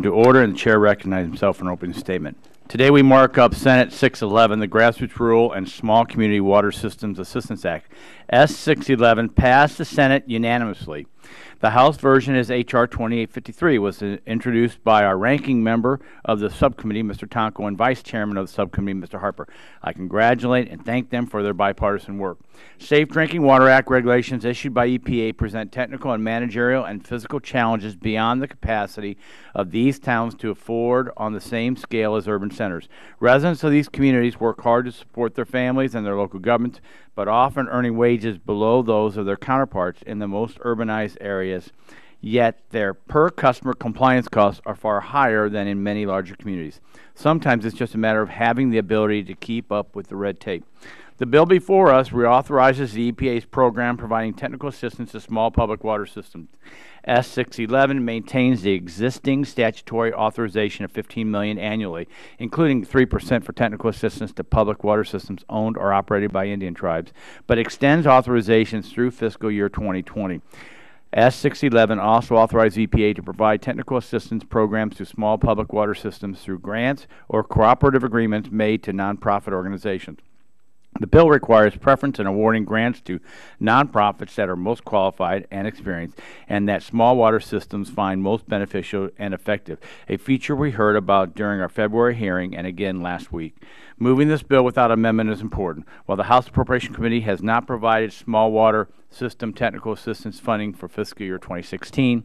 To order, and the chair recognizes himself for an opening statement. Today we mark up Senate 611, the Grassroots Rural and Small Community Water Systems Assistance Act. S.611 passed the Senate unanimously. The House version is H.R. 2853, was introduced by our ranking member of the subcommittee, Mr. Tonko, and vice chairman of the subcommittee, Mr. Harper. I congratulate and thank them for their bipartisan work. Safe Drinking Water Act regulations issued by EPA present technical and managerial and physical challenges beyond the capacity of these towns to afford on the same scale as urban centers. Residents of these communities work hard to support their families and their local governments, but often earning wages below those of their counterparts in the most urbanized areas, yet their per-customer compliance costs are far higher than in many larger communities. Sometimes it's just a matter of having the ability to keep up with the red tape. The bill before us reauthorizes the EPA's program providing technical assistance to small public water systems. S.611 maintains the existing statutory authorization of $15 million annually, including 3% for technical assistance to public water systems owned or operated by Indian tribes, but extends authorizations through fiscal year 2020. S.611 also authorized EPA to provide technical assistance programs to small public water systems through grants or cooperative agreements made to nonprofit organizations. The bill requires preference in awarding grants to nonprofits that are most qualified and experienced and that small water systems find most beneficial and effective, a feature we heard about during our February hearing and again last week. Moving this bill without amendment is important. While the House Appropriation Committee has not provided small water system technical assistance funding for fiscal year 2016,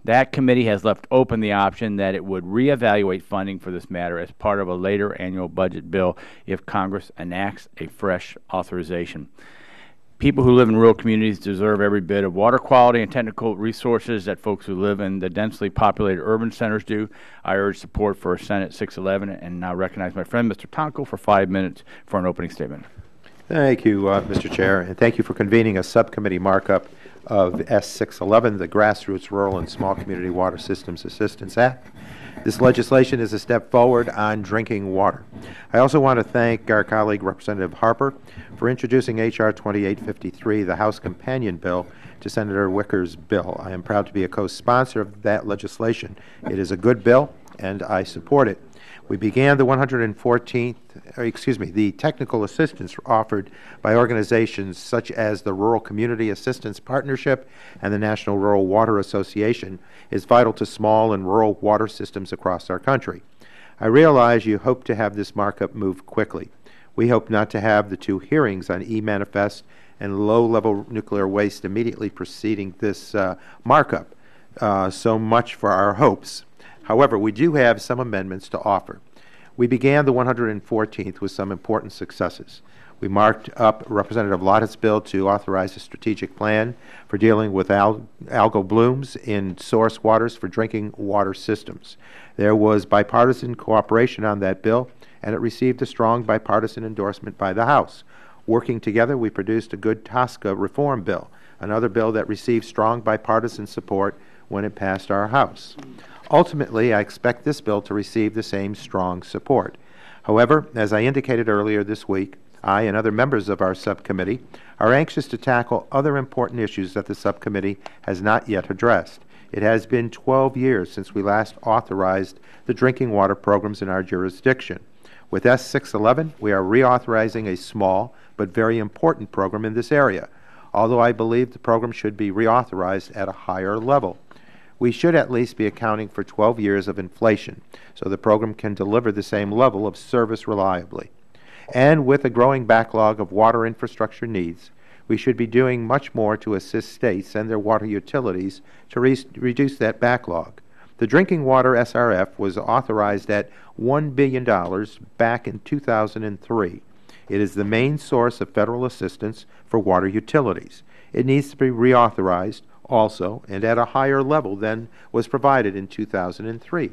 that committee has left open the option that it would reevaluate funding for this matter as part of a later annual budget bill if Congress enacts a fresh authorization. People who live in rural communities deserve every bit of water quality and technical resources that folks who live in the densely populated urban centers do. I urge support for Senate 611 and now recognize my friend Mr. Tonko for 5 minutes for an opening statement. Thank you, Mr. Chair, and thank you for convening a subcommittee markup of S.611, the Grassroots Rural and Small Community Water Systems Assistance Act. This legislation is a step forward on drinking water. I also want to thank our colleague, Representative Harper, for introducing H.R. 2853, the House companion bill to Senator Wicker's bill. I am proud to be a co-sponsor of that legislation. It is a good bill, and I support it. We began the the technical assistance offered by organizations such as the Rural Community Assistance Partnership and the National Rural Water Association is vital to small and rural water systems across our country. I realize you hope to have this markup move quickly. We hope not to have the 2 hearings on e-manifest and low-level nuclear waste immediately preceding this markup. So much for our hopes. However, we do have some amendments to offer. We began the 114th with some important successes. We marked up Representative Lott's bill to authorize a strategic plan for dealing with algal blooms in source waters for drinking water systems. There was bipartisan cooperation on that bill, and it received a strong bipartisan endorsement by the House. Working together, we produced a good TSCA reform bill, another bill that received strong bipartisan support when it passed our House. Ultimately, I expect this bill to receive the same strong support. However, as I indicated earlier this week, I and other members of our subcommittee are anxious to tackle other important issues that the subcommittee has not yet addressed. It has been 12 years since we last authorized the drinking water programs in our jurisdiction. With S.611, we are reauthorizing a small but very important program in this area, although I believe the program should be reauthorized at a higher level. We should at least be accounting for 12 years of inflation, so the program can deliver the same level of service reliably. And with a growing backlog of water infrastructure needs, we should be doing much more to assist states and their water utilities to reduce that backlog. The Drinking Water SRF was authorized at $1 billion back in 2003. It is the main source of federal assistance for water utilities. It needs to be reauthorized also and at a higher level than was provided in 2003.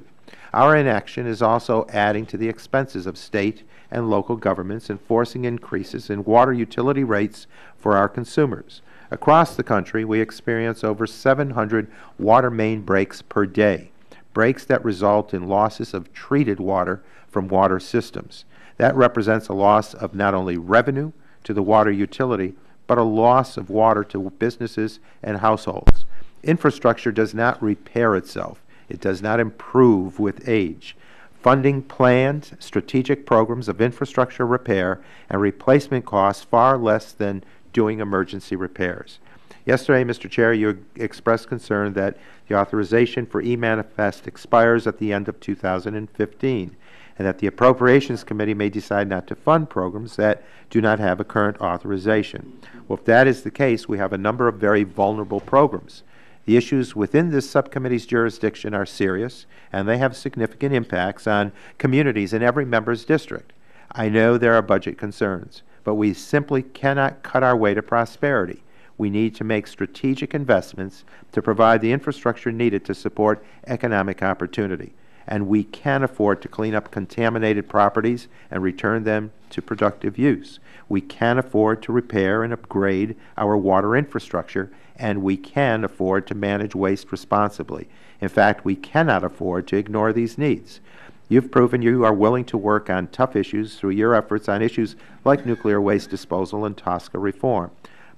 Our inaction is also adding to the expenses of state and local governments and forcing increases in water utility rates for our consumers. Across the country, we experience over 700 water main breaks per day, breaks that result in losses of treated water from water systems. That represents a loss of not only revenue to the water utility, but a loss of water to businesses and households. Infrastructure does not repair itself. It does not improve with age. Funding planned strategic programs of infrastructure repair and replacement costs far less than doing emergency repairs. Yesterday, Mr. Chair, you expressed concern that the authorization for e-manifest expires at the end of 2015 and that the Appropriations Committee may decide not to fund programs that do not have a current authorization. Well, if that is the case, we have a number of very vulnerable programs. The issues within this subcommittee's jurisdiction are serious, and they have significant impacts on communities in every member's district. I know there are budget concerns, but we simply cannot cut our way to prosperity. We need to make strategic investments to provide the infrastructure needed to support economic opportunity. And we can afford to clean up contaminated properties and return them to productive use. We can afford to repair and upgrade our water infrastructure, and we can afford to manage waste responsibly. In fact, we cannot afford to ignore these needs. You've proven you are willing to work on tough issues through your efforts on issues like nuclear waste disposal and TSCA reform.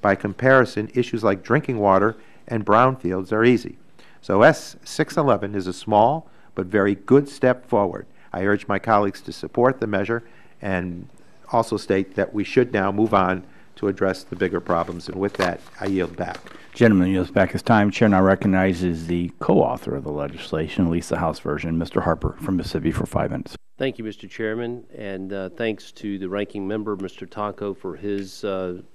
By comparison, issues like drinking water and brownfields are easy. So S.611 is a small but very good step forward. I urge my colleagues to support the measure and also state that we should now move on to address the bigger problems. And with that, I yield back. Gentleman yields back his time. Chair now recognizes the co-author of the legislation, at least the House version, Mr. Harper from Mississippi, for 5 minutes. Thank you, Mr. Chairman, and thanks to the ranking member, Mr. Taco, for his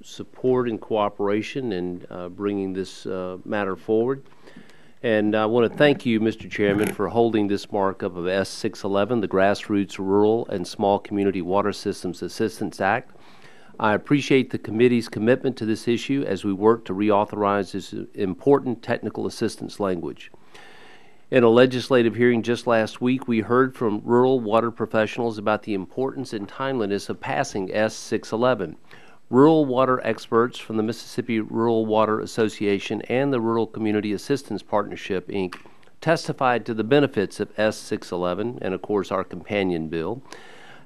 support and cooperation in bringing this matter forward. And I want to thank you, Mr. Chairman, for holding this markup of S.611, the Grassroots Rural and Small Community Water Systems Assistance Act. I appreciate the committee's commitment to this issue as we work to reauthorize this important technical assistance language. In a legislative hearing just last week, we heard from rural water professionals about the importance and timeliness of passing S.611. Rural water experts from the Mississippi Rural Water Association and the Rural Community Assistance Partnership, Inc., testified to the benefits of S.611 and, of course, our companion bill,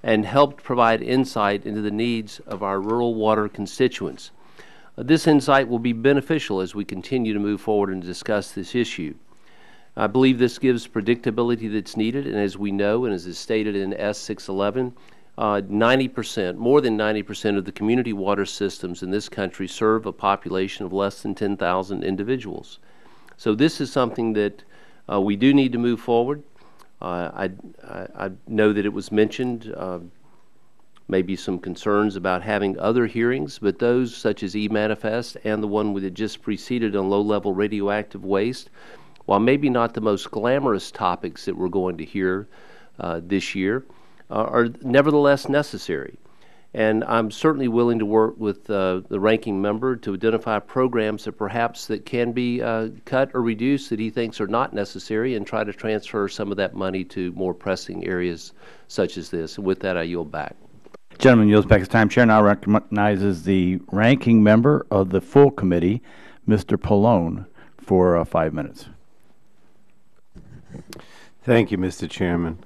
and helped provide insight into the needs of our rural water constituents. This insight will be beneficial as we continue to move forward and discuss this issue. I believe this gives predictability that's needed, and as we know, and as is stated in S.611, 90%, more than 90% of the community water systems in this country serve a population of less than 10,000 individuals. So this is something that we do need to move forward. I know that it was mentioned, maybe some concerns about having other hearings, but those such as e-manifest and the one that just preceded on low-level radioactive waste, while maybe not the most glamorous topics that we're going to hear this year, are nevertheless necessary. And I'm certainly willing to work with the ranking member to identify programs that perhaps that can be cut or reduced that he thinks are not necessary, and try to transfer some of that money to more pressing areas such as this. And with that, I yield back. Gentleman yields back his time. Chair now recognizes the ranking member of the full committee, Mr. Pallone, for 5 minutes. Thank you, Mr. Chairman.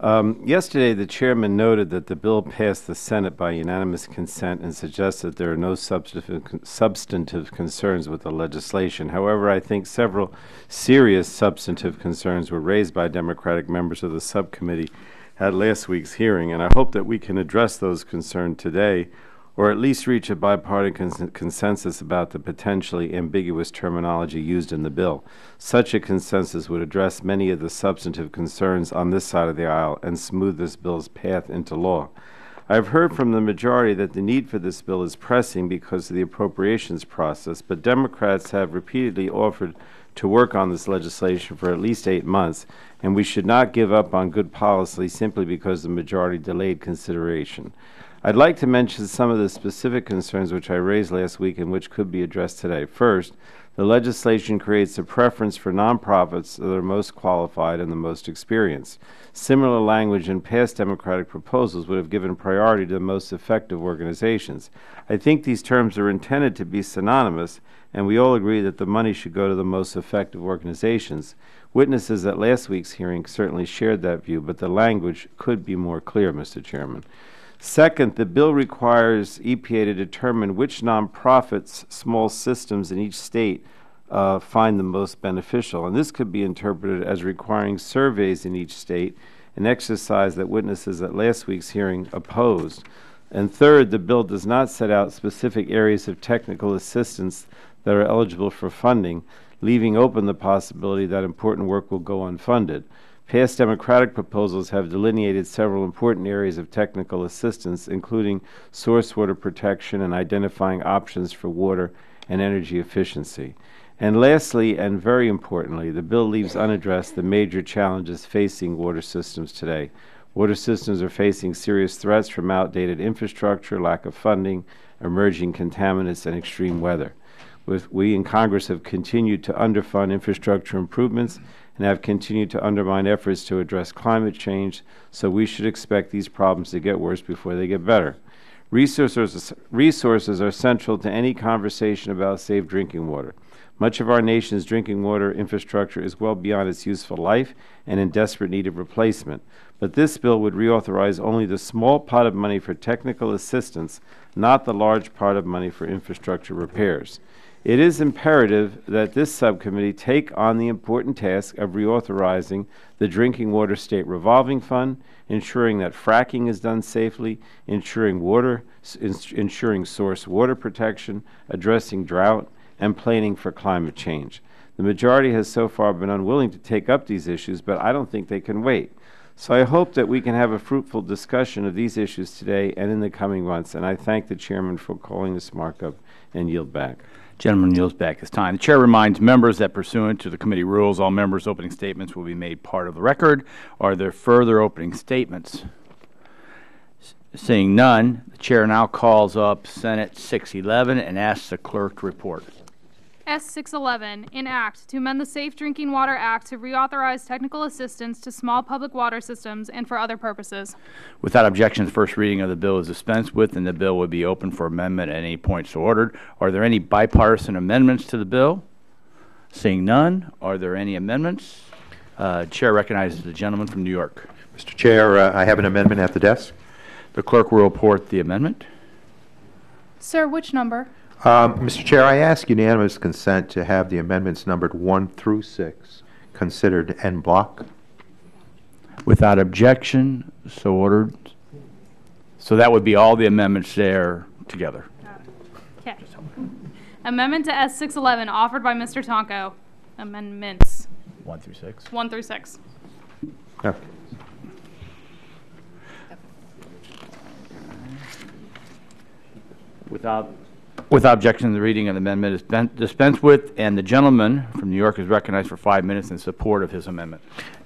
Yesterday, the chairman noted that the bill passed the Senate by unanimous consent and suggested there are no substantive concerns with the legislation. However, I think several serious substantive concerns were raised by Democratic members of the subcommittee at last week's hearing, and I hope that we can address those concerns today, or at least reach a bipartisan consensus about the potentially ambiguous terminology used in the bill. Such a consensus would address many of the substantive concerns on this side of the aisle and smooth this bill's path into law. I've heard from the majority that the need for this bill is pressing because of the appropriations process, but Democrats have repeatedly offered to work on this legislation for at least 8 months, and we should not give up on good policy simply because the majority delayed consideration. I'd like to mention some of the specific concerns which I raised last week and which could be addressed today. First, the legislation creates a preference for nonprofits that are most qualified and the most experienced. Similar language in past Democratic proposals would have given priority to the most effective organizations. I think these terms are intended to be synonymous, and we all agree that the money should go to the most effective organizations. Witnesses at last week's hearing certainly shared that view, but the language could be more clear, Mr. Chairman. Second, the bill requires EPA to determine which nonprofits, small systems in each state find the most beneficial. And this could be interpreted as requiring surveys in each state, an exercise that witnesses at last week's hearing opposed. And third, the bill does not set out specific areas of technical assistance that are eligible for funding, leaving open the possibility that important work will go unfunded. Past Democratic proposals have delineated several important areas of technical assistance, including source water protection and identifying options for water and energy efficiency. And lastly, and very importantly, the bill leaves unaddressed the major challenges facing water systems today. Water systems are facing serious threats from outdated infrastructure, lack of funding, emerging contaminants, and extreme weather. We in Congress have continued to underfund infrastructure improvements and have continued to undermine efforts to address climate change, so we should expect these problems to get worse before they get better. Resources are central to any conversation about safe drinking water. Much of our nation's drinking water infrastructure is well beyond its useful life and in desperate need of replacement. But this bill would reauthorize only the small pot of money for technical assistance, not the large pot of money for infrastructure repairs. It is imperative that this subcommittee take on the important task of reauthorizing the Drinking Water State Revolving Fund, ensuring that fracking is done safely, ensuring source water protection, addressing drought, and planning for climate change. The majority has so far been unwilling to take up these issues, but I don't think they can wait. So I hope that we can have a fruitful discussion of these issues today and in the coming months, and I thank the chairman for calling this markup and yield back. Gentleman yields back his time. The chair reminds members that pursuant to the committee rules, all members' opening statements will be made part of the record. Are there further opening statements? Seeing none, the chair now calls up Senate 611 and asks the clerk to report. S.611, an act to amend the Safe Drinking Water Act to reauthorize technical assistance to small public water systems and for other purposes. Without objection, the first reading of the bill is dispensed with, and the bill will be open for amendment at any point so ordered. Are there any bipartisan amendments to the bill? Seeing none, are there any amendments? Chair recognizes the gentleman from New York. Mr. Chair, I have an amendment at the desk. The clerk will report the amendment. Sir, which number? Mr. Chair, I ask unanimous consent to have the amendments numbered 1 through 6 considered en bloc. Without objection, so ordered. So that would be all the amendments there together. Okay. Amendment to S.611 offered by Mr. Tonko. Amendments 1 through 6. 1 through 6. No. Without objection, the reading of the amendment is dispensed with, and the gentleman from New York is recognized for 5 minutes in support of his amendment.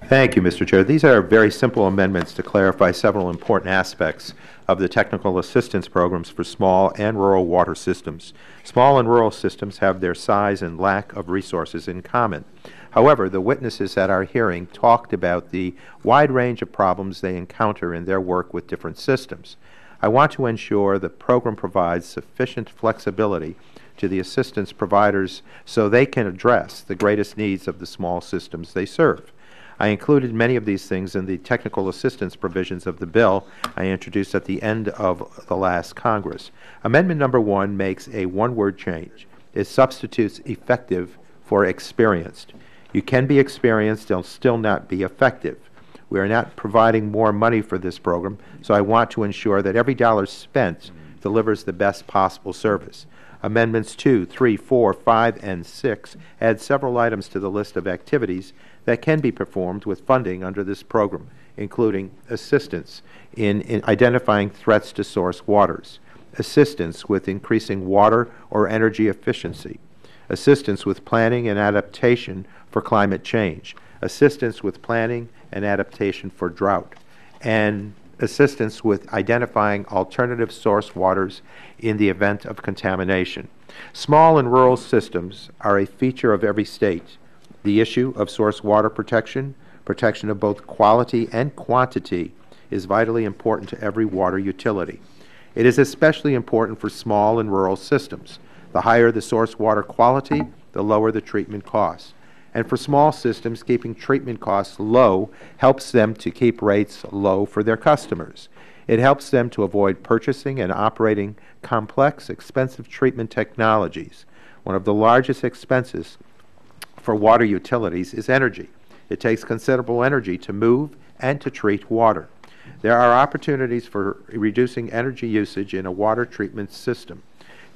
Thank you, Mr. Chair. These are very simple amendments to clarify several important aspects of the technical assistance programs for small and rural water systems. Small and rural systems have their size and lack of resources in common. However, the witnesses at our hearing talked about the wide range of problems they encounter in their work with different systems. I want to ensure the program provides sufficient flexibility to the assistance providers so they can address the greatest needs of the small systems they serve. I included many of these things in the technical assistance provisions of the bill I introduced at the end of the last Congress. Amendment number 1 makes a one-word change. It substitutes effective for experienced. You can be experienced and still not be effective. We are not providing more money for this program, so I want to ensure that every dollar spent delivers the best possible service. Amendments 2, 3, 4, 5, and 6 add several items to the list of activities that can be performed with funding under this program, including assistance in identifying threats to source waters, assistance with increasing water or energy efficiency, assistance with planning and adaptation for climate change, assistance with planning and adaptation for drought, and assistance with identifying alternative source waters in the event of contamination. Small and rural systems are a feature of every state. The issue of source water protection, protection of both quality and quantity, is vitally important to every water utility. It is especially important for small and rural systems. The higher the source water quality, the lower the treatment costs. And for small systems, keeping treatment costs low helps them to keep rates low for their customers. It helps them to avoid purchasing and operating complex, expensive treatment technologies. One of the largest expenses for water utilities is energy. It takes considerable energy to move and to treat water. There are opportunities for reducing energy usage in a water treatment system.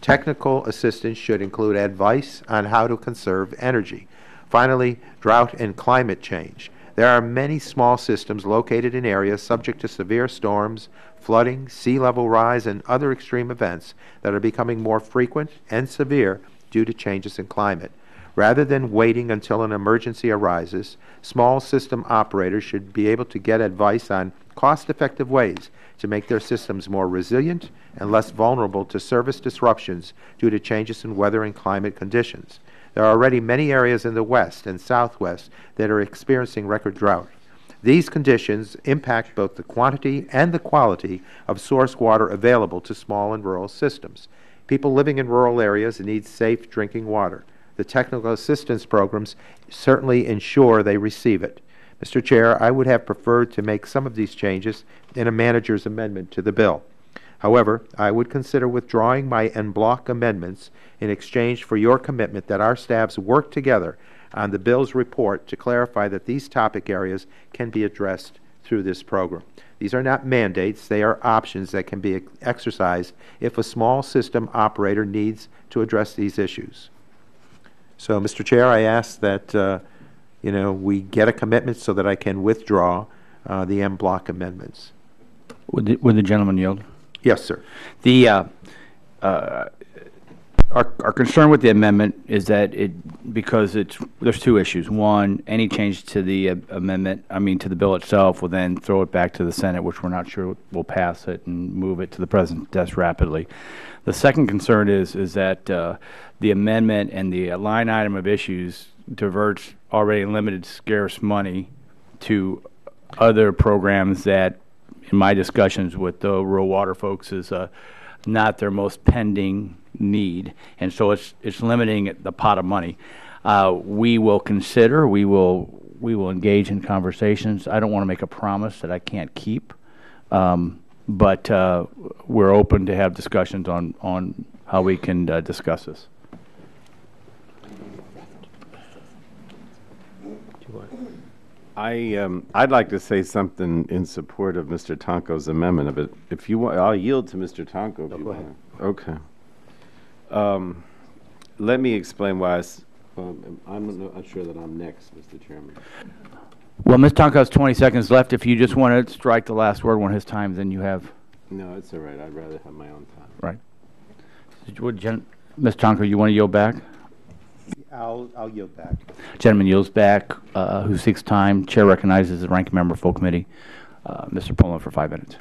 Technical assistance should include advice on how to conserve energy. Finally, drought and climate change. There are many small systems located in areas subject to severe storms, flooding, sea level rise, and other extreme events that are becoming more frequent and severe due to changes in climate. Rather than waiting until an emergency arises, small system operators should be able to get advice on cost-effective ways to make their systems more resilient and less vulnerable to service disruptions due to changes in weather and climate conditions. There are already many areas in the West and Southwest that are experiencing record drought. These conditions impact both the quantity and the quality of source water available to small and rural systems. People living in rural areas need safe drinking water. The technical assistance programs certainly ensure they receive it. Mr. Chair, I would have preferred to make some of these changes in a manager's amendment to the bill. However, I would consider withdrawing my en bloc amendments in exchange for your commitment that our staffs work together on the bill's report to clarify that these topic areas can be addressed through this program. These are not mandates, they are options that can be exercised if a small system operator needs to address these issues. So, Mr. Chair, I ask that we get a commitment so that I can withdraw the en bloc amendments. Would the gentleman yield? Yes, sir. Our concern with the amendment is that because there's two issues. One, any change to the to the bill itself will then throw it back to the Senate, which we're not sure will pass it and move it to the President's desk rapidly. The second concern is that the amendment and the line item of issues diverts already limited scarce money to other programs that, in my discussions with the rural water folks, is not their most pending need, and so it's limiting the pot of money. We will consider, we will engage in conversations. I don't want to make a promise that I can't keep, but we're open to have discussions on how we can discuss this. I'd like to say something in support of Mr. Tonko's amendment. But if you want, I'll yield to Mr. Tonko. Go ahead. Okay. Let me explain why I'm not sure that I'm next, Mr. Chairman. Well, Ms. Tonko has 20 seconds left. If you just want to strike the last word on his time, then you have. No, it's all right. I'd rather have my own time. Right. Ms. Tonko, you want to yield back? I'll yield back. Gentleman yields back. Who seeks time? Chair recognizes the ranking member of full committee, Mr. Poland, for 5 minutes.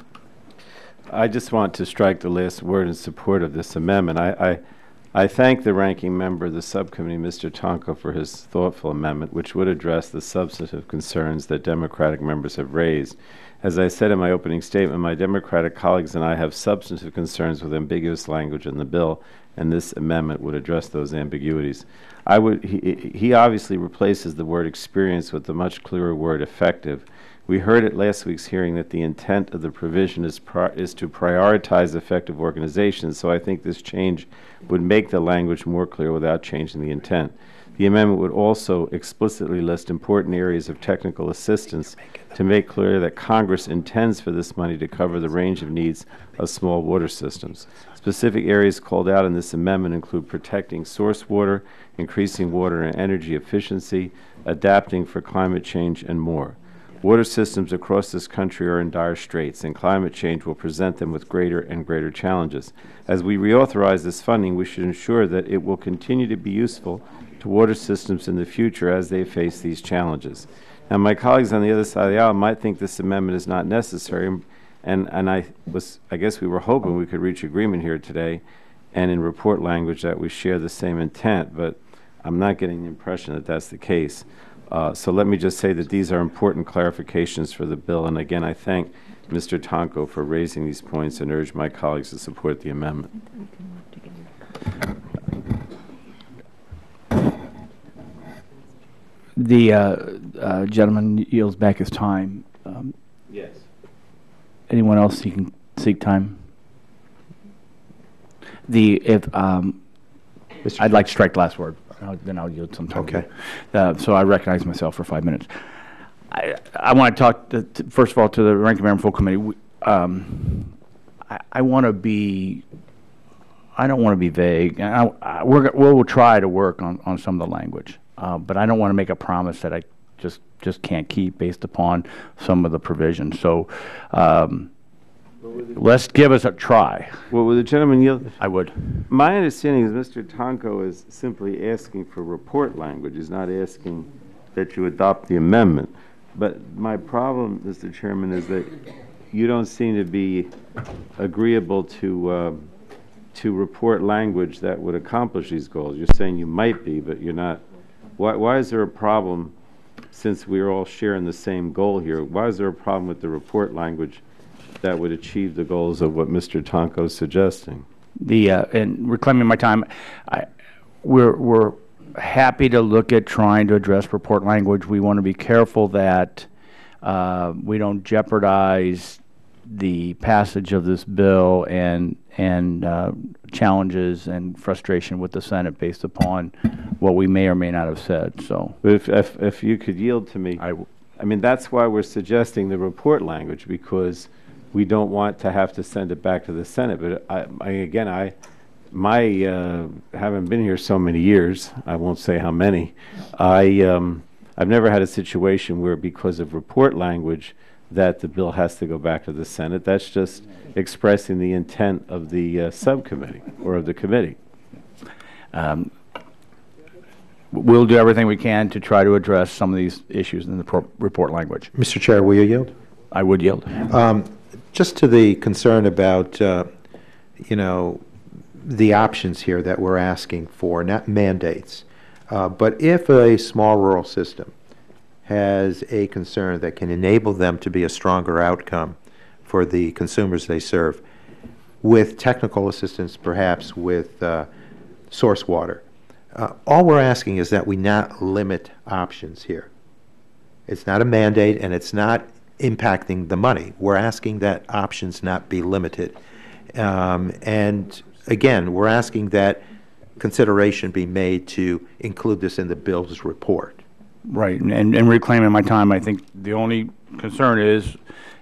I just want to strike the last word in support of this amendment. I thank the ranking member of the subcommittee, Mr. Tonko, for his thoughtful amendment, which would address the substantive concerns that Democratic members have raised. As I said in my opening statement, my Democratic colleagues and I have substantive concerns with ambiguous language in the bill, and this amendment would address those ambiguities. He obviously replaces the word experience with the much clearer word effective. We heard at last week's hearing that the intent of the provision is to prioritize effective organizations, so I think this change would make the language more clear without changing the intent. The amendment would also explicitly list important areas of technical assistance to make clear that Congress intends for this money to cover the range of needs of small water systems. Specific areas called out in this amendment include protecting source water, increasing water and energy efficiency, adapting for climate change, and more. Water systems across this country are in dire straits, and climate change will present them with greater and greater challenges. As we reauthorize this funding, we should ensure that it will continue to be useful to water systems in the future as they face these challenges. Now, my colleagues on the other side of the aisle might think this amendment is not necessary, and I guess we were hoping we could reach agreement here today, and in report language that we share the same intent, but I'm not getting the impression that that's the case. So let me just say that these are important clarifications for the bill, and again, I thank Mr. Tonko for raising these points and urge my colleagues to support the amendment. The gentleman yields back his time. Yes. Anyone else seek time? I'd like to strike the last word. then I'll yield some time. Okay. So I recognize myself for 5 minutes. I want to talk, first of all, to the ranking member full committee. I want to be, I don't want to be vague. We'll try to work on some of the language, but I don't want to make a promise that I just can't keep based upon some of the provisions. So let's give us a try. Well, will the gentleman yield? I would. My understanding is Mr. Tonko is simply asking for report language. He's not asking that you adopt the amendment. But my problem, Mr. Chairman, is that you don't seem to be agreeable to report language that would accomplish these goals. You're saying you might be, but you're not. Why is there a problem, since we're all sharing the same goal here, why is there a problem with the report language that would achieve the goals of what Mr. Tonko is suggesting? And reclaiming my time, we're happy to look at trying to address report language. We want to be careful that we don't jeopardize the passage of this bill and challenges and frustration with the Senate based upon what we may or may not have said. So, if you could yield to me, I mean, that's why we're suggesting the report language, because we don't want to have to send it back to the Senate. But having been here so many years, I won't say how many, I've never had a situation where, because of report language, that the bill has to go back to the Senate. That's just expressing the intent of the subcommittee or of the committee. We'll do everything we can to try to address some of these issues in the report language. Mr. Chair, will you yield? I would yield. Just to the concern about, the options here that we're asking for, not mandates, but if a small rural system has a concern that can enable them to be a stronger outcome for the consumers they serve, with technical assistance, perhaps with source water, all we're asking is that we not limit options here. It's not a mandate, and it's not impacting the money. We're asking that options not be limited. And again, we're asking that consideration be made to include this in the bill's report. Right, and reclaiming my time, I think the only concern is,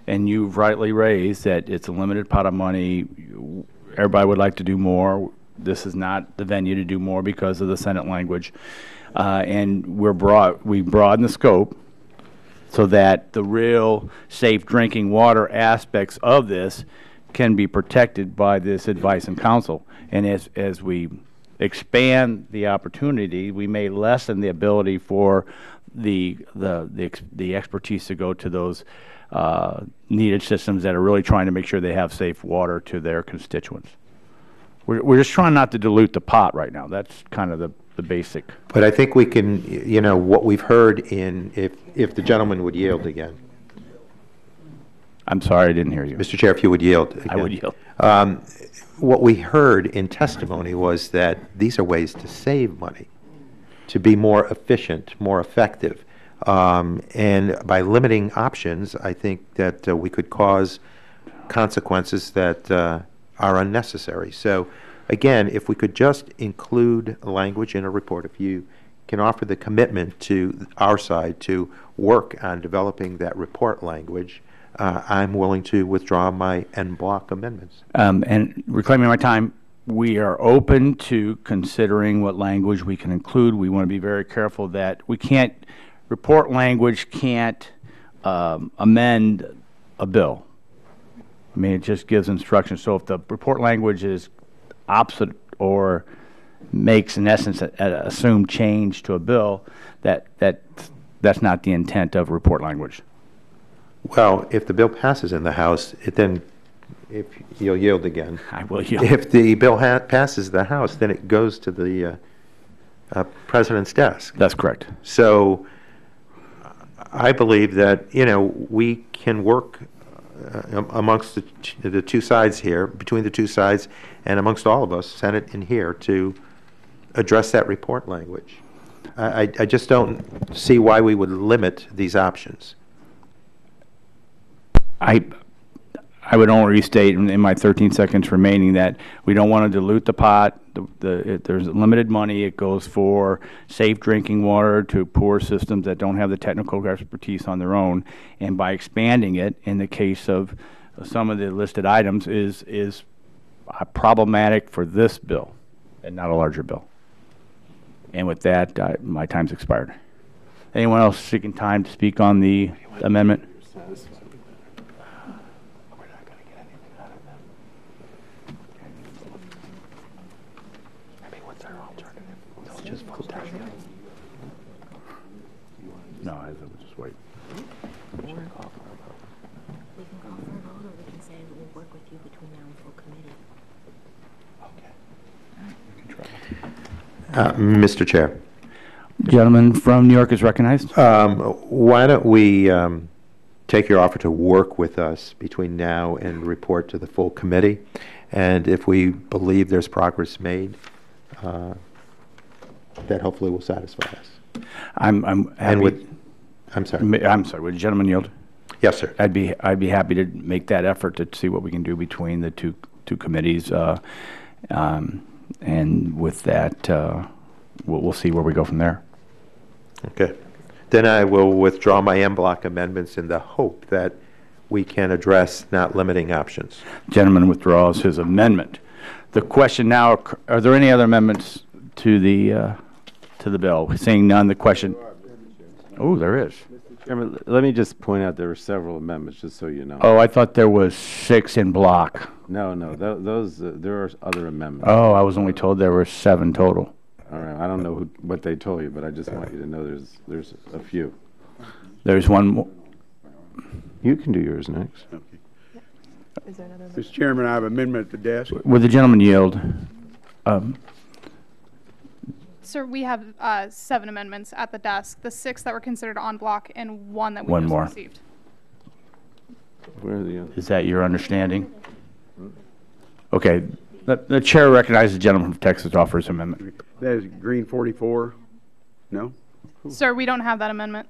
and you've rightly raised, that it's a limited pot of money. Everybody would like to do more. This is not the venue to do more because of the Senate language. And we broaden the scope so that the real safe drinking water aspects of this can be protected by this advice and counsel. And as we expand the opportunity, we may lessen the ability for the expertise to go to those needed systems that are really trying to make sure they have safe water to their constituents. We're just trying not to dilute the pot right now. That's kind of the basic. But I think we can, what we've heard if the gentleman would yield again. I'm sorry, I didn't hear you. Mr. Chair, if you would yield again. I would yield. What we heard in testimony was that these are ways to save money, to be more efficient, more effective. And by limiting options, I think that we could cause consequences that are unnecessary. So again, if we could just include language in a report, if you can offer the commitment to our side to work on developing that report language, I'm willing to withdraw my en bloc amendments. And reclaiming my time, we are open to considering what language we can include. We want to be very careful that we can't, report language can't amend a bill. I mean, it just gives instructions. So if the report language is opposite or makes, in essence, an assumed change to a bill, that's not the intent of report language. Well, if the bill passes in the House, if you'll yield again. I will yield. If the bill passes the House, then it goes to the President's desk. That's correct. So I believe that, we can work amongst the two sides here, between the two sides, and amongst all of us, Senate and here, to address that report language. I just don't see why we would limit these options. I I would only restate in my 13 seconds remaining that we don't want to dilute the pot. There's limited money. It goes for safe drinking water to poor systems that don't have the technical expertise on their own. And by expanding it, in the case of some of the listed items, is problematic for this bill and not a larger bill. And with that, my time's expired. Anyone else seeking time to speak on the amendment? No, I would just wait. We can call for a vote, or we can say we'll work with you between now and full committee. Mr. Chair, Gentleman from New York is recognized. why don't we take your offer to work with us between now and report to the full committee? And if we believe there's progress made, that hopefully will satisfy us. I'm happy. I'm sorry. I'm sorry. Would the gentleman yield? Yes, sir. I'd be happy to make that effort to see what we can do between the two committees, and with that, we'll see where we go from there. Okay. Then I will withdraw my en bloc amendments in the hope that we can address not limiting options. Gentleman withdraws his amendment. The question now: are there any other amendments to the bill? Seeing none, the question. Oh, there is. Chairman, let me just point out there were several amendments, just so you know. Oh, I thought there was 6 in block. No, those there are other amendments. Oh, I was only told there were 7 total. All right, I don't know what they told you, but I just want you to know there's a few. There's one more. You can do yours next. Mr. Chairman, I have an amendment at the desk. Would the gentleman yield? Sir, we have 7 amendments at the desk, the 6 that were considered en bloc and 1 that we One just more. received. Where are the others? Is that your understanding? Okay. The chair recognizes the gentleman from Texas to offer his amendment. That is Green 44. No? Sir, we don't have that amendment.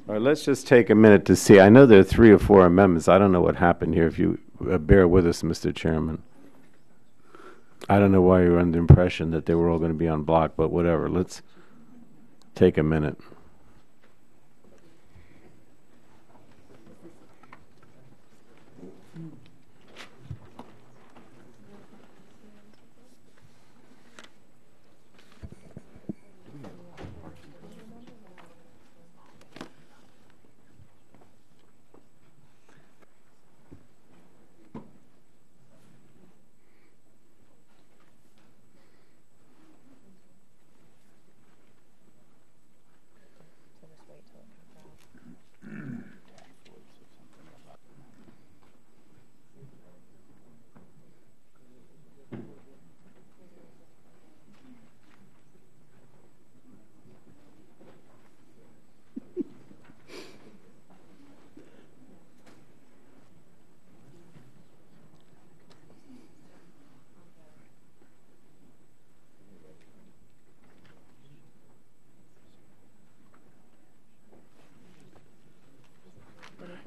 All right, let's just take a minute to see. I know there are 3 or 4 amendments. I don't know what happened here. If you bear with us, Mr. Chairman. I don't know why you were under the impression that they were all going to be on block, but whatever. Let's take a minute.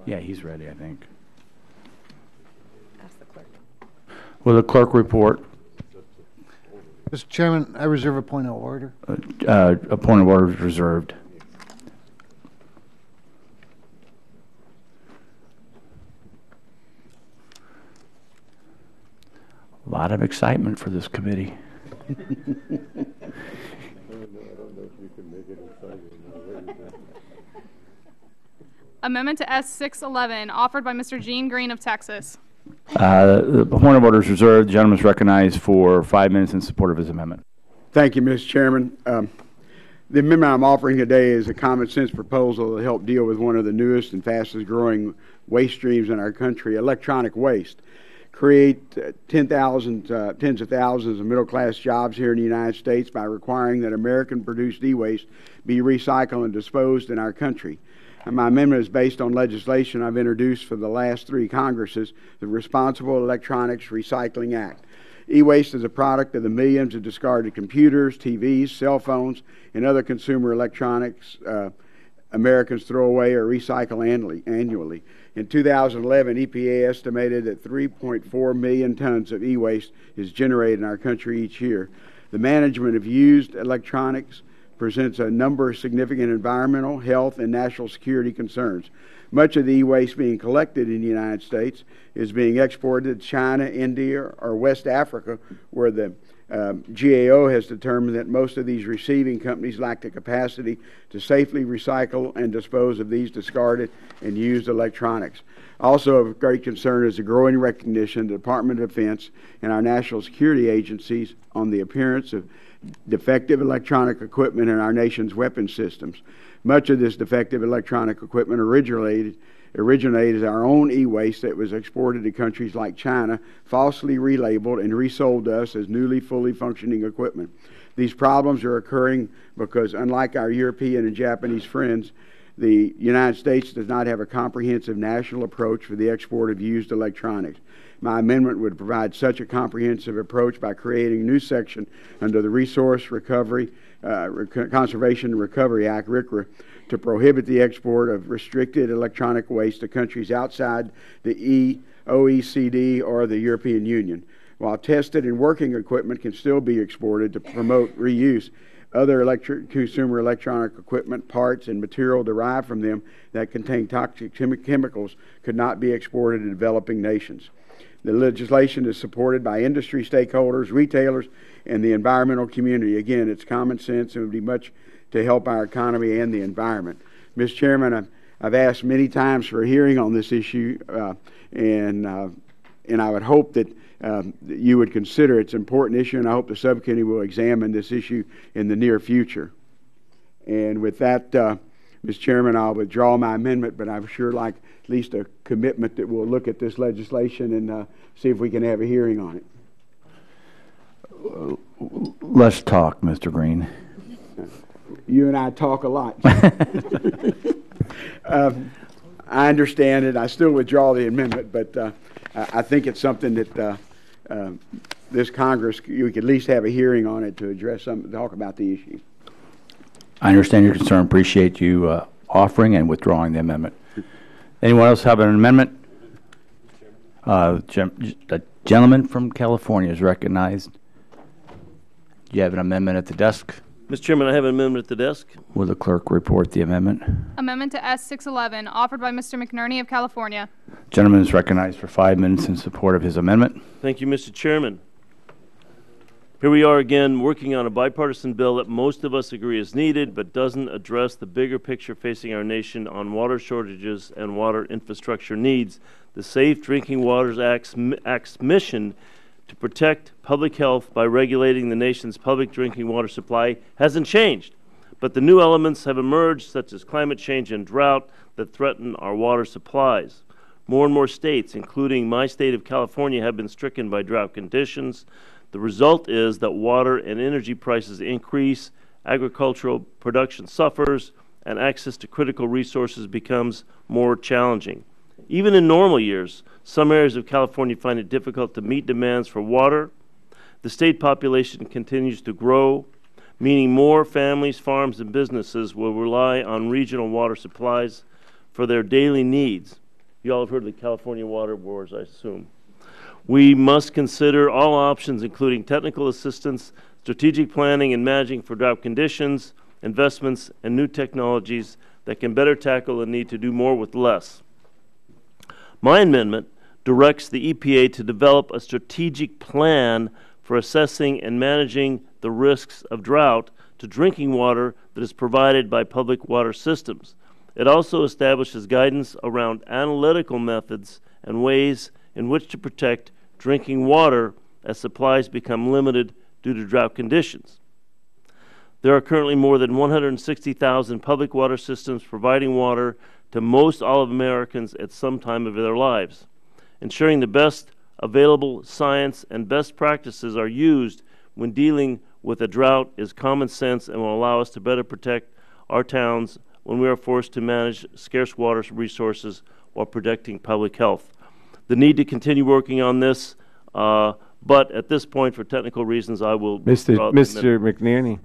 Yeah, he's ready, I think. Ask the clerk. Will the clerk report? Mr. Chairman, I reserve a point of order. A point of order is reserved. A lot of excitement for this committee. Amendment to S.611, offered by Mr. Gene Green of Texas. The point of order is reserved. The gentleman is recognized for 5 minutes in support of his amendment. Thank you, Mr. Chairman. The amendment I'm offering today is a common sense proposal to help deal with one of the newest and fastest growing waste streams in our country, electronic waste. Create tens of thousands of middle-class jobs here in the United States by requiring that American-produced e-waste be recycled and disposed in our country. And my amendment is based on legislation I've introduced for the last 3 Congresses, the Responsible Electronics Recycling Act. E-waste is a product of the millions of discarded computers, TVs, cell phones, and other consumer electronics Americans throw away or recycle annually. In 2011, EPA estimated that 3.4 million tons of e-waste is generated in our country each year. The management of used electronics presents a number of significant environmental, health, and national security concerns. Much of the e-waste being collected in the United States is being exported to China, India, or West Africa, where the GAO has determined that most of these receiving companies lack the capacity to safely recycle and dispose of these discarded and used electronics. Also of great concern is the growing recognition of the Department of Defense and our national security agencies on the appearance of defective electronic equipment in our nation's weapons systems. Much of this defective electronic equipment originated as our own e-waste that was exported to countries like China, falsely relabeled and resold to us as newly fully functioning equipment. These problems are occurring because, unlike our European and Japanese friends, the United States does not have a comprehensive national approach for the export of used electronics. My amendment would provide such a comprehensive approach by creating a new section under the Resource Recovery, Conservation and Recovery Act, RCRA, to prohibit the export of restricted electronic waste to countries outside the OECD or the European Union. While tested and working equipment can still be exported to promote reuse, other consumer electronic equipment, parts, and material derived from them that contain toxic chemicals could not be exported to developing nations. The legislation is supported by industry stakeholders, retailers, and the environmental community. Again, it's common sense and would be much to help our economy and the environment. Mr. Chairman, I've asked many times for a hearing on this issue, and I would hope that you would consider it's an important issue, and I hope the subcommittee will examine this issue in the near future. And with that, Mr. Chairman, I'll withdraw my amendment, but I'm sure like at least a commitment that we'll look at this legislation and see if we can have a hearing on it. Let's talk, Mr. Green. You and I talk a lot. I understand it. I still withdraw the amendment, but I think it's something that this Congress, you could at least have a hearing on it to address something, talk about the issue. I understand your concern. Appreciate you offering and withdrawing the amendment. Anyone else have an amendment? The gentleman from California is recognized. Do you have an amendment at the desk? Mr. Chairman, I have an amendment at the desk. Will the clerk report the amendment? Amendment to S.611, offered by Mr. McNerney of California. Gentleman is recognized for 5 minutes in support of his amendment. Thank you, Mr. Chairman. Here we are again working on a bipartisan bill that most of us agree is needed, but doesn't address the bigger picture facing our nation on water shortages and water infrastructure needs. The Safe Drinking Water Act's mission to protect public health by regulating the nation's public drinking water supply hasn't changed, but the new elements have emerged, such as climate change and drought, that threaten our water supplies. More and more states, including my state of California, have been stricken by drought conditions. The result is that water and energy prices increase, agricultural production suffers, and access to critical resources becomes more challenging. Even in normal years, some areas of California find it difficult to meet demands for water. The state population continues to grow, meaning more families, farms, and businesses will rely on regional water supplies for their daily needs. You all have heard of the California water wars, I assume. We must consider all options, including technical assistance, strategic planning and managing for drought conditions, investments, and new technologies that can better tackle the need to do more with less. My amendment directs the EPA to develop a strategic plan for assessing and managing the risks of drought to drinking water that is provided by public water systems. It also establishes guidance around analytical methods and ways in which to protect drinking water as supplies become limited due to drought conditions. There are currently more than 160,000 public water systems providing water to most all of Americans at some time of their lives. Ensuring the best available science and best practices are used when dealing with a drought is common sense and will allow us to better protect our towns when we are forced to manage scarce water resources while protecting public health. The need to continue working on this, but at this point, for technical reasons, I will Mr. McNerney,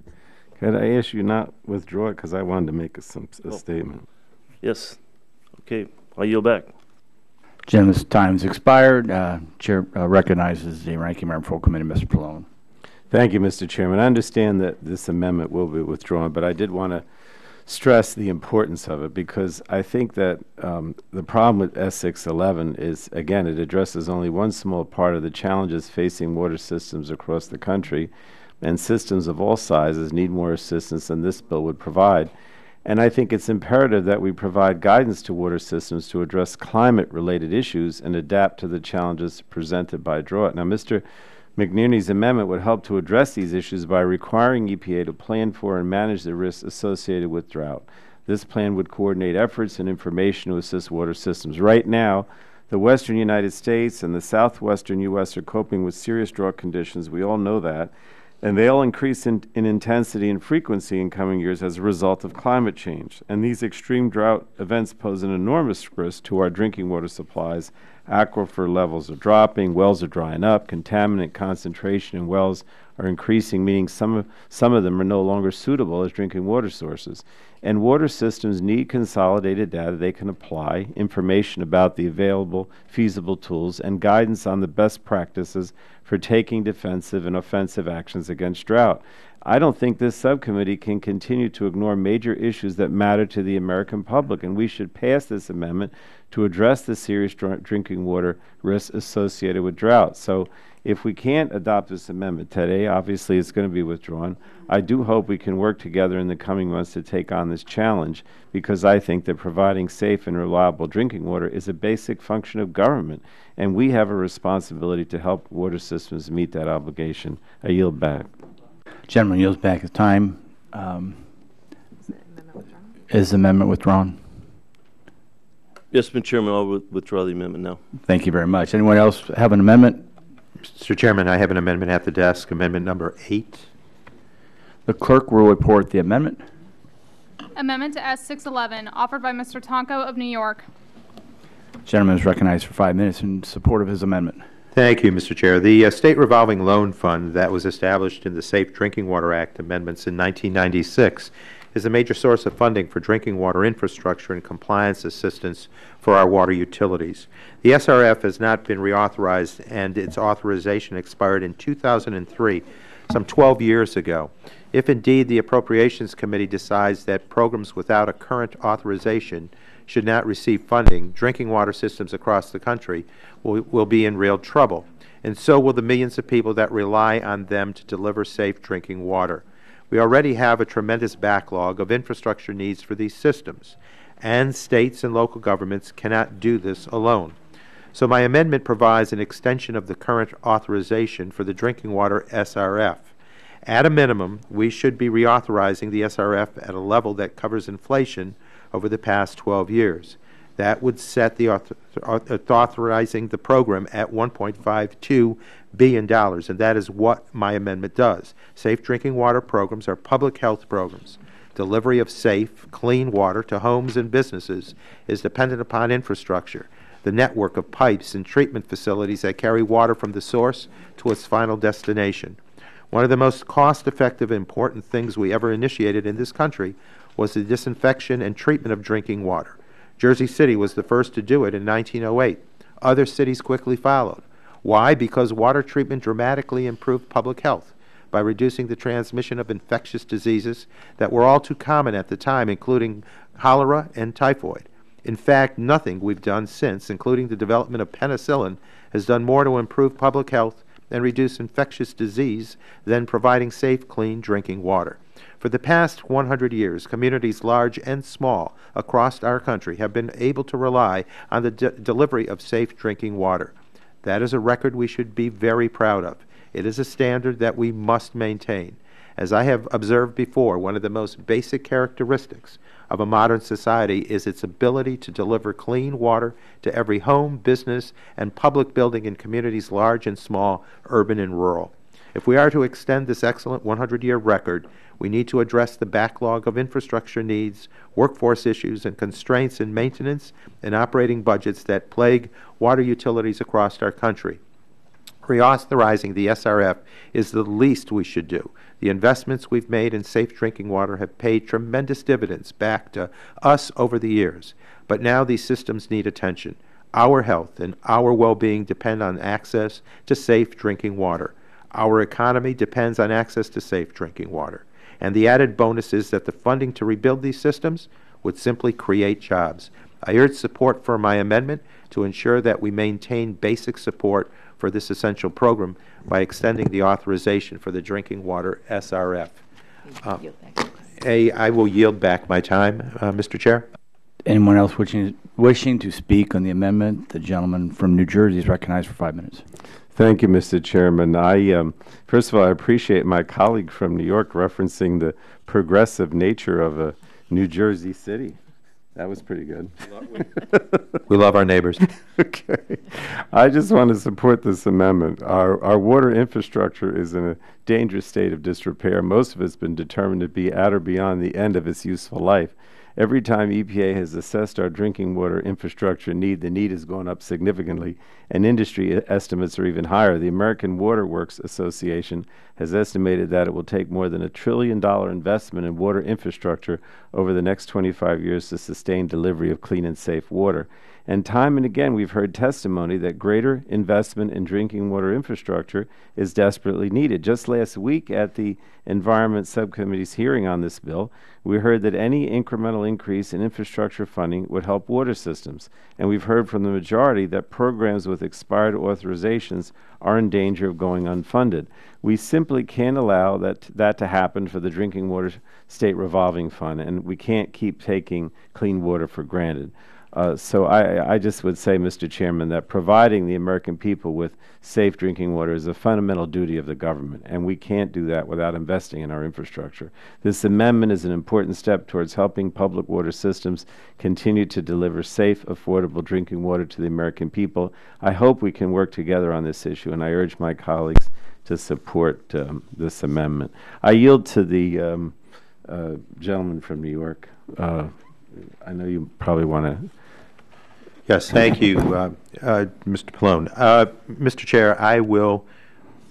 could I ask you not withdraw it because I wanted to make a statement? Yes. Okay. I'll yield back. Gentleman's time's expired. Chair recognizes the ranking member for full committee, Mr. Pallone. Thank you, Mr. Chairman. I understand that this amendment will be withdrawn, but I did want to stress the importance of it because I think that the problem with S.611 is, again, it addresses only one small part of the challenges facing water systems across the country, and systems of all sizes need more assistance than this bill would provide. And I think it's imperative that we provide guidance to water systems to address climate-related issues and adapt to the challenges presented by drought. Now, Mr. McNerney's amendment would help to address these issues by requiring EPA to plan for and manage the risks associated with drought. This plan would coordinate efforts and information to assist water systems. Right now, the western United States and the southwestern U.S. are coping with serious drought conditions. We all know that. And they'll increase in intensity and frequency in coming years as a result of climate change. And these extreme drought events pose an enormous risk to our drinking water supplies. Aquifer levels are dropping, wells are drying up, contaminant concentration in wells are increasing, meaning some of them are no longer suitable as drinking water sources. And water systems need consolidated data they can apply, information about the available feasible tools, and guidance on the best practices for taking defensive and offensive actions against drought. I don't think this subcommittee can continue to ignore major issues that matter to the American public, and we should pass this amendment to address the serious drinking water risks associated with drought. So if we can't adopt this amendment today, obviously it's going to be withdrawn. I do hope we can work together in the coming months to take on this challenge, because I think that providing safe and reliable drinking water is a basic function of government, and we have a responsibility to help water systems meet that obligation. I yield back. Gentleman yields back his time. Is the amendment withdrawn? Yes, Mr. Chairman, I'll withdraw the amendment now. Thank you very much. Anyone else have an amendment? Mr. Chairman, I have an amendment at the desk, amendment number 8. The clerk will report the amendment. Amendment to S.611, offered by Mr. Tonko of New York. Gentleman is recognized for 5 minutes in support of his amendment. Thank you, Mr. Chair. The State Revolving Loan Fund that was established in the Safe Drinking Water Act amendments in 1996 is a major source of funding for drinking water infrastructure and compliance assistance for our water utilities. The SRF has not been reauthorized, and its authorization expired in 2003, some 12 years ago. If indeed the Appropriations Committee decides that programs without a current authorization should not receive funding, drinking water systems across the country will be in real trouble, and so will the millions of people that rely on them to deliver safe drinking water. We already have a tremendous backlog of infrastructure needs for these systems, and states and local governments cannot do this alone. So my amendment provides an extension of the current authorization for the drinking water SRF. At a minimum, we should be reauthorizing the SRF at a level that covers inflation over the past 12 years. That would set the authorizing the program at $1.52 billion, and that is what my amendment does. Safe drinking water programs are public health programs. Delivery of safe, clean water to homes and businesses is dependent upon infrastructure, the network of pipes and treatment facilities that carry water from the source to its final destination. One of the most cost-effective and important things we ever initiated in this country was the disinfection and treatment of drinking water. Jersey City was the first to do it in 1908. Other cities quickly followed. Why? Because water treatment dramatically improved public health by reducing the transmission of infectious diseases that were all too common at the time, including cholera and typhoid. In fact, nothing we've done since, including the development of penicillin, has done more to improve public health and reduce infectious disease than providing safe, clean drinking water. For the past 100 years, communities large and small across our country have been able to rely on the delivery of safe drinking water. That is a record we should be very proud of. It is a standard that we must maintain. As I have observed before, one of the most basic characteristics of a modern society is its ability to deliver clean water to every home, business, and public building in communities large and small, urban and rural. If we are to extend this excellent 100-year record, we need to address the backlog of infrastructure needs, workforce issues, and constraints in maintenance and operating budgets that plague water utilities across our country. Reauthorizing the SRF is the least we should do. The investments we've made in safe drinking water have paid tremendous dividends back to us over the years, but now these systems need attention. Our health and our well-being depend on access to safe drinking water. Our economy depends on access to safe drinking water. And the added bonus is that the funding to rebuild these systems would simply create jobs. I urge support for my amendment to ensure that we maintain basic support for this essential program by extending the authorization for the Drinking Water SRF. I will yield back my time, Mr. Chair. Anyone else wishing to speak on the amendment? The gentleman from New Jersey is recognized for 5 minutes. Thank you, Mr. Chairman. First of all, I appreciate my colleague from New York referencing the progressive nature of a New Jersey city. That was pretty good. We love our neighbors. Okay. I just want to support this amendment. Our water infrastructure is in a dangerous state of disrepair. Most of it's been determined to be at or beyond the end of its useful life. Every time EPA has assessed our drinking water infrastructure need, the need has gone up significantly, and industry estimates are even higher. The American Water Works Association has estimated that it will take more than $1 trillion investment in water infrastructure over the next 25 years to sustain delivery of clean and safe water. And time and again, we've heard testimony that greater investment in drinking water infrastructure is desperately needed. Just last week at the Environment Subcommittee's hearing on this bill, we heard that any incremental increase in infrastructure funding would help water systems. And we've heard from the majority that programs with expired authorizations are in danger of going unfunded. We simply can't allow that to happen for the Drinking Water State Revolving Fund, and we can't keep taking clean water for granted. So I just would say, Mr. Chairman, that providing the American people with safe drinking water is a fundamental duty of the government, and we can't do that without investing in our infrastructure. This amendment is an important step towards helping public water systems continue to deliver safe, affordable drinking water to the American people. I hope we can work together on this issue, and I urge my colleagues to support this amendment. I yield to the gentleman from New York. I know you probably want to. Yes, thank you, Mr. Pallone. Mr. Chair, I will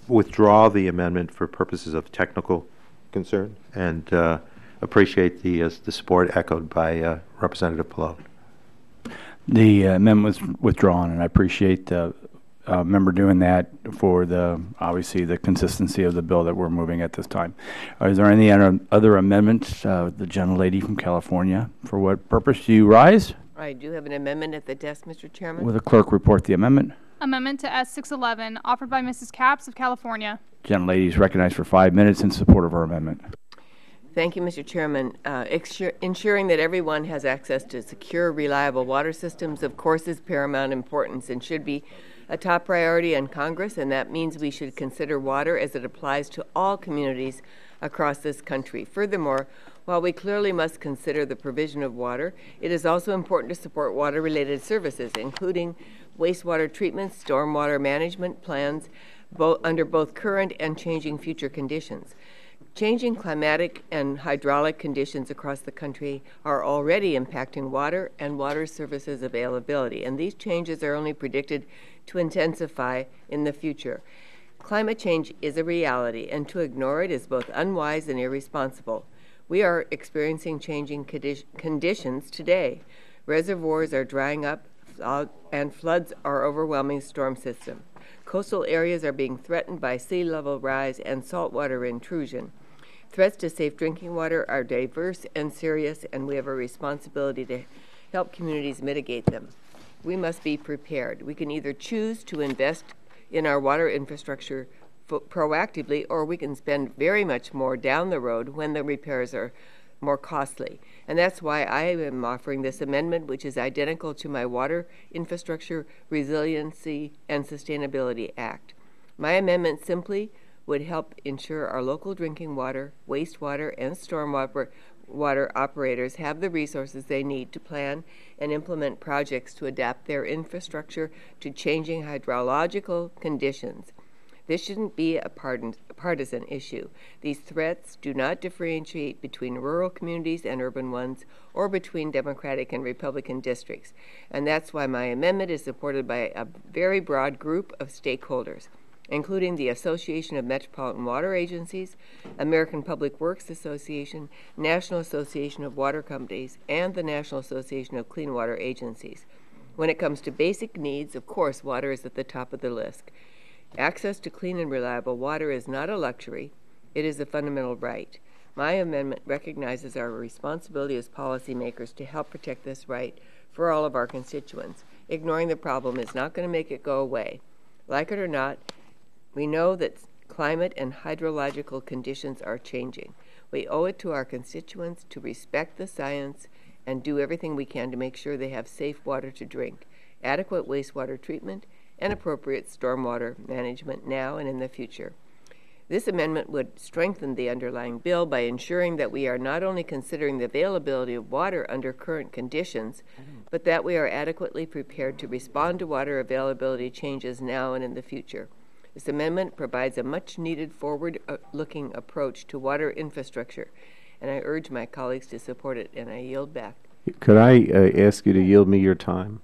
withdraw the amendment for purposes of technical concern and appreciate the support echoed by Representative Pallone. The amendment was withdrawn, and I appreciate the member doing that for obviously the consistency of the bill that we're moving at this time. Is there any other amendments? The gentlelady from California, for what purpose do you rise? I do have an amendment at the desk, Mr. Chairman. Will the clerk report the amendment? Amendment to S.611, offered by Mrs. Capps of California. Gentlelady is recognized for 5 minutes in support of our amendment. Thank you, Mr. Chairman. Ensuring that everyone has access to secure, reliable water systems, of course, is paramount importance and should be a top priority in Congress, and that means we should consider water as it applies to all communities across this country. Furthermore, while we clearly must consider the provision of water, it is also important to support water-related services, including wastewater treatment, stormwater management plans, under both current and changing future conditions. Changing climatic and hydraulic conditions across the country are already impacting water and water services availability, and these changes are only predicted to intensify in the future. Climate change is a reality, and to ignore it is both unwise and irresponsible. We are experiencing changing conditions today. Reservoirs are drying up, and floods are overwhelming storm systems. Coastal areas are being threatened by sea level rise and saltwater intrusion. Threats to safe drinking water are diverse and serious, and we have a responsibility to help communities mitigate them. We must be prepared. We can either choose to invest in our water infrastructure proactively, or we can spend very much more down the road when the repairs are more costly. And that's why I am offering this amendment, which is identical to my Water Infrastructure Resiliency and Sustainability Act. My amendment simply would help ensure our local drinking water, wastewater, and stormwater operators have the resources they need to plan and implement projects to adapt their infrastructure to changing hydrological conditions. This shouldn't be a partisan issue. These threats do not differentiate between rural communities and urban ones, or between Democratic and Republican districts. And that's why my amendment is supported by a very broad group of stakeholders, including the Association of Metropolitan Water Agencies, American Public Works Association, National Association of Water Companies, and the National Association of Clean Water Agencies. When it comes to basic needs, of course, water is at the top of the list. Access to clean and reliable water is not a luxury, it is a fundamental right. My amendment recognizes our responsibility as policymakers to help protect this right for all of our constituents. Ignoring the problem is not going to make it go away. Like it or not, we know that climate and hydrological conditions are changing. We owe it to our constituents to respect the science and do everything we can to make sure they have safe water to drink, adequate wastewater treatment, and appropriate stormwater management now and in the future. This amendment would strengthen the underlying bill by ensuring that we are not only considering the availability of water under current conditions, but that we are adequately prepared to respond to water availability changes now and in the future. This amendment provides a much-needed forward-looking approach to water infrastructure, and I urge my colleagues to support it, and I yield back. Could I ask you to yield me your time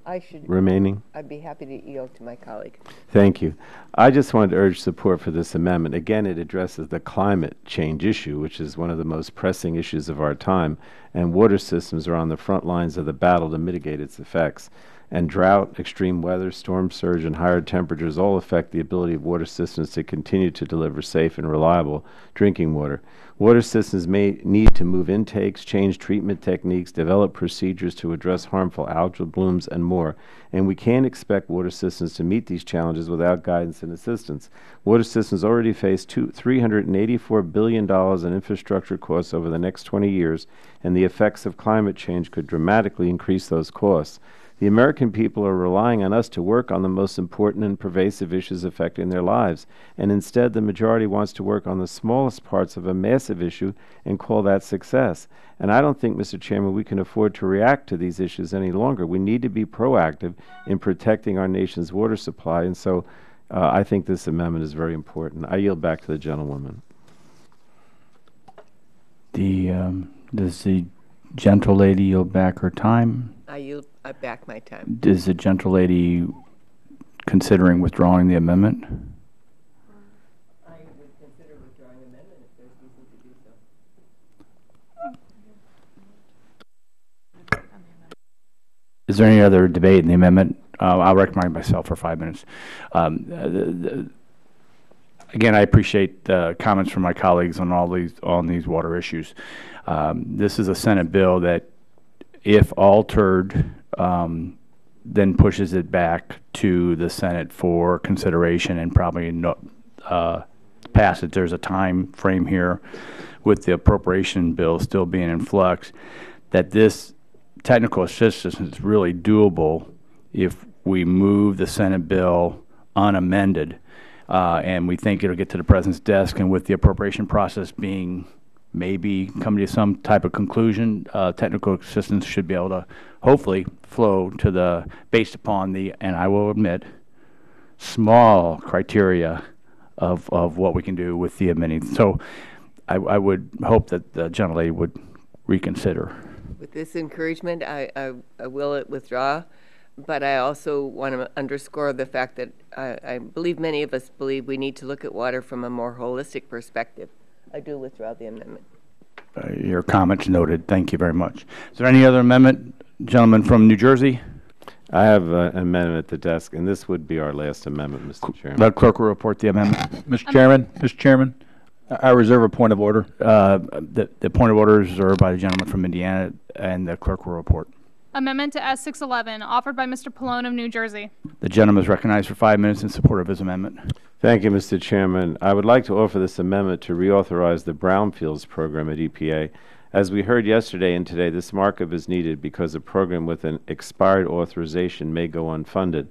remaining? I'd be happy to yield to my colleague. Thank you. I just wanted to urge support for this amendment. Again, it addresses the climate change issue, which is one of the most pressing issues of our time, and water systems are on the front lines of the battle to mitigate its effects. And drought, extreme weather, storm surge, and higher temperatures all affect the ability of water systems to continue to deliver safe and reliable drinking water. Water systems may need to move intakes, change treatment techniques, develop procedures to address harmful algal blooms, and more. And we can't expect water systems to meet these challenges without guidance and assistance. Water systems already face $384 billion in infrastructure costs over the next 20 years, and the effects of climate change could dramatically increase those costs. The American people are relying on us to work on the most important and pervasive issues affecting their lives, and instead the majority wants to work on the smallest parts of a massive issue and call that success. And I don't think, Mr. Chairman, we can afford to react to these issues any longer. We need to be proactive in protecting our nation's water supply, and so I think this amendment is very important. I yield back to the gentlewoman. Does the gentle lady yield back her time? I yield back my time. Is the gentle lady considering withdrawing the amendment? I would consider withdrawing the amendment if there's reason to do so. Is there any other debate in the amendment? I'll recommend myself for 5 minutes. Again, I appreciate the comments from my colleagues on these water issues. This is a Senate bill that, if altered, then pushes it back to the Senate for consideration and probably passage. There's a time frame here with the appropriation bill still being in flux that this technical assistance is really doable if we move the Senate bill unamended, and we think it'll get to the President's desk, and with the appropriation process being maybe coming to some type of conclusion, technical assistance should be able to hopefully flow to the, based upon the, and I will admit, small criteria of what we can do with the amending. So I would hope that the gentlelady would reconsider. With this encouragement, I will withdraw, but I also want to underscore the fact that I believe many of us believe we need to look at water from a more holistic perspective. I do withdraw the amendment. Your comments noted. Thank you very much. Is there any other amendment? Gentleman from New Jersey? I have an amendment at the desk, and this would be our last amendment, Mr. Chairman. The clerk will report the amendment. Mr. Chairman, I reserve a point of order. The point of order is reserved by the gentleman from Indiana, and the clerk will report. Amendment to S.611, offered by Mr. Pallone of New Jersey. The gentleman is recognized for 5 minutes in support of his amendment. Thank you, Mr. Chairman. I would like to offer this amendment to reauthorize the Brownfields program at EPA. As we heard yesterday and today, this markup is needed because a program with an expired authorization may go unfunded.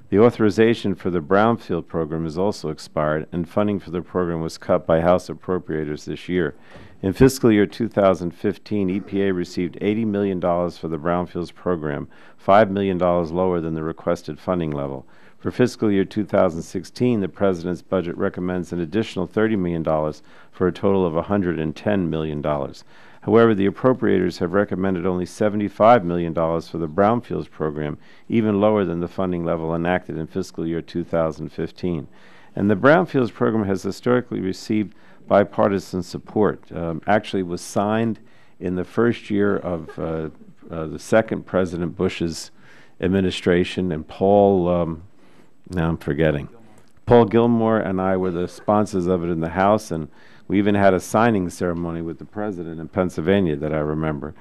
The authorization for the Brownfield program is also expired, and funding for the program was cut by House appropriators this year. In fiscal year 2015, EPA received $80 million for the Brownfields program, $5 million lower than the requested funding level. For fiscal year 2016, the President's budget recommends an additional $30 million for a total of $110 million. However, the appropriators have recommended only $75 million for the Brownfields program, even lower than the funding level enacted in fiscal year 2015. And the Brownfields program has historically received bipartisan support. Actually was signed in the first year of the second President Bush's administration, and Paul, now I'm forgetting. Paul Gilmore and I were the sponsors of it in the House, and we even had a signing ceremony with the president in Pennsylvania that I remember.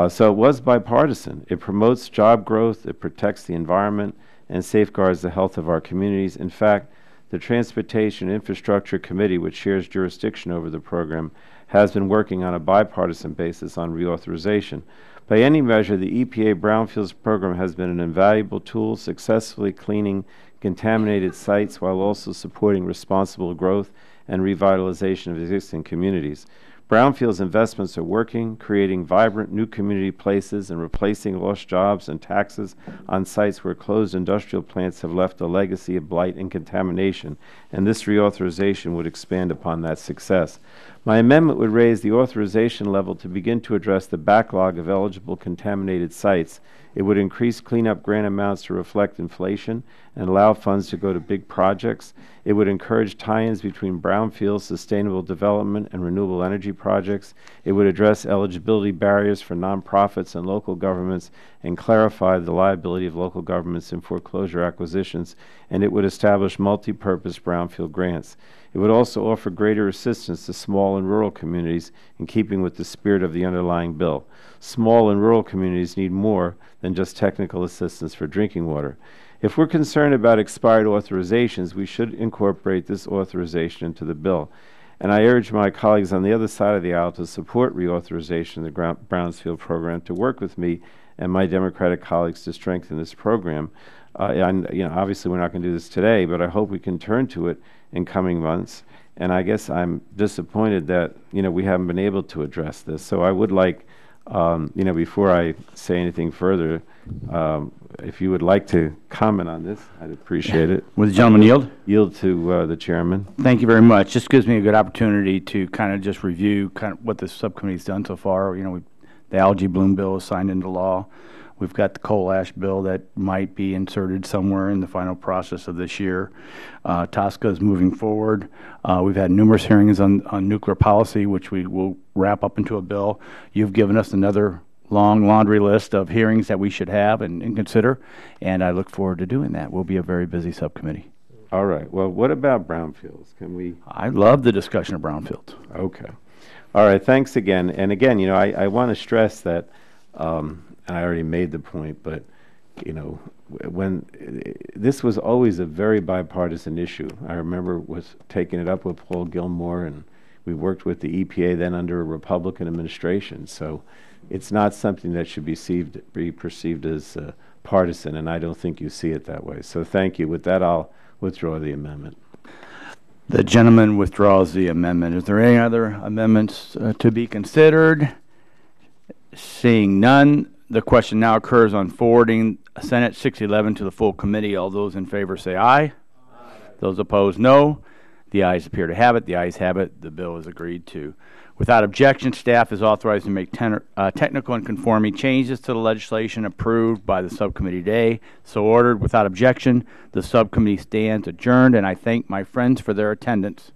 So it was bipartisan. It promotes job growth, it protects the environment, and safeguards the health of our communities. In fact, the Transportation Infrastructure Committee, which shares jurisdiction over the program, has been working on a bipartisan basis on reauthorization. By any measure, the EPA Brownfields program has been an invaluable tool, successfully cleaning contaminated sites while also supporting responsible growth and revitalization of existing communities. Brownfields investments are working, creating vibrant new community places and replacing lost jobs and taxes on sites where closed industrial plants have left a legacy of blight and contamination, and this reauthorization would expand upon that success. My amendment would raise the authorization level to begin to address the backlog of eligible contaminated sites. It would increase cleanup grant amounts to reflect inflation and allow funds to go to big projects. It would encourage tie-ins between brownfield sustainable development and renewable energy projects. It would address eligibility barriers for nonprofits and local governments and clarify the liability of local governments in foreclosure acquisitions. And it would establish multi-purpose brownfield grants. It would also offer greater assistance to small and rural communities in keeping with the spirit of the underlying bill. Small and rural communities need more than just technical assistance for drinking water. If we're concerned about expired authorizations, we should incorporate this authorization into the bill. And I urge my colleagues on the other side of the aisle to support reauthorization of the Brownsfield program, to work with me and my Democratic colleagues to strengthen this program. And, obviously we're not going to do this today, but I hope we can turn to it in coming months. And I guess I'm disappointed that, we haven't been able to address this. So I would like, before I say anything further, if you would like to comment on this, I'd appreciate it. Would the gentleman yield? Yield to the chairman. Thank you very much. This gives me a good opportunity to kind of just review what the subcommittee's done so far. The algae bloom bill is signed into law. We've got the coal ash bill that might be inserted somewhere in the final process of this year. TSCA is moving forward. We've had numerous hearings on nuclear policy, which we will wrap up into a bill. You've given us another long laundry list of hearings that we should have and consider, and I look forward to doing that. We'll be a very busy subcommittee. All right. Well, what about brownfields? Can we? I love the discussion of brownfields. Okay. All right. Thanks again. And again, I want to stress that, and I already made the point, but, when this was always a very bipartisan issue. I remember taking it up with Paul Gilmore, and we worked with the EPA then under a Republican administration. So it's not something that should be perceived as partisan, and I don't think you see it that way. So thank you. With that, I'll withdraw the amendment. The gentleman withdraws the amendment. Is there any other amendments to be considered? Seeing none, the question now occurs on forwarding Senate 611 to the full committee. All those in favor say aye. Aye. Those opposed, no. The ayes appear to have it. The ayes have it. The bill is agreed to. Without objection, staff is authorized to make technical and conforming changes to the legislation approved by the subcommittee today. So ordered. Without objection, the subcommittee stands adjourned, and I thank my friends for their attendance.